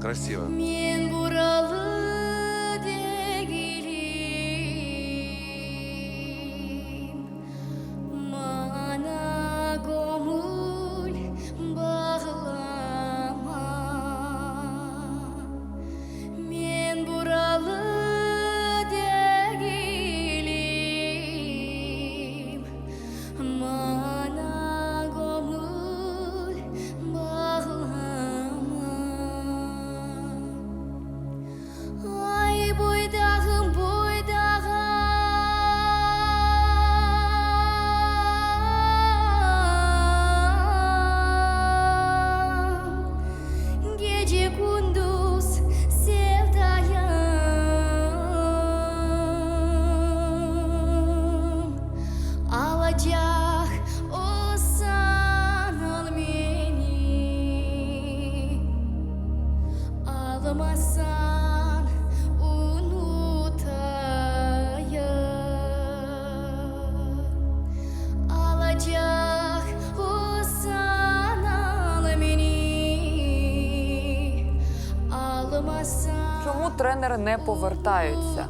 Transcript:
Красиво. Мен буралы дегилим, мана көңіл бағлама. Мен буралы дегилим, мана көңіл бағлама. Ай, бойдағым, бойдағым, gece gündüz sevdayım. Alacak olsan al beni, almazsan unutayım. Alacak olsan al beni, almazsan Чому тренери не повертаються?